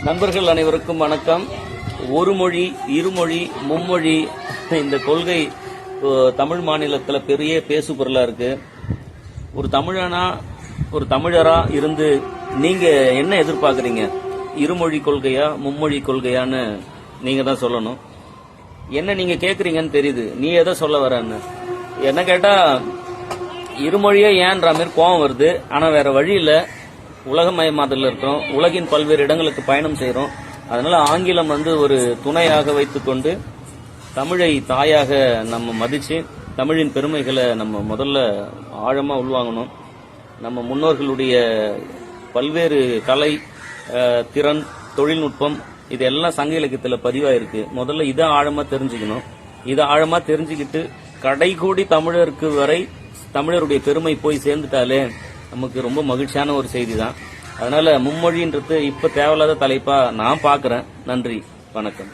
நண்பர்கள் அனைவருக்கும் வணக்கம். ஒரு மொழி இருமொழி மும்மொழி இந்த கொள்கை தமிழ் மாநிலத்தில் பெரிய பேசு பொருளா இருக்கு. ஒரு தமிழரா இருந்து நீங்க என்ன எதிர்பார்க்கறீங்க? இருமொழி கொள்கையா மும்மொழி கொள்கையான்னு நீங்க தான் சொல்லணும். என்ன நீங்க கேக்குறீங்கன்னு தெரியுது. நீ எதை சொல்ல வரன்னு என்ன கேட்டா, இருமொழியே ஏன்ற மாதிரி கோபம் வருது. ஆனா வேற வழி இல்ல. உலகமயமாதல் இருக்கிறோம், உலகின் பல்வேறு இடங்களுக்கு பயணம் செய்யறோம். அதனால ஆங்கிலம் ஒரு துணையாக வைத்துக்கொண்டு தமிழை தாயாக நம்ம மதிச்சு தமிழின் பெருமைகளை நம்ம முதல்ல ஆழமா உள்வாங்கணும். நம்ம முன்னோர்களுடைய பல்வேறு கலை, திறன், தொழில்நுட்பம் இதெல்லாம் சங்க இலக்கியத்தில் பதிவாயிருக்கு. முதல்ல இதை ஆழமா தெரிஞ்சுக்கணும். இதை ஆழமா தெரிஞ்சுக்கிட்டு கடைகூடி தமிழருக்கு வரை தமிழருடைய பெருமை போய் சேர்ந்துட்டாலே நமக்கு ரொம்ப மகிழ்ச்சியான ஒரு செய்தி தான். அதனால மும்மொழின்றது இப்ப தேவையில்லாத தலைப்பா நான் பாக்குறேன். நன்றி, வணக்கம்.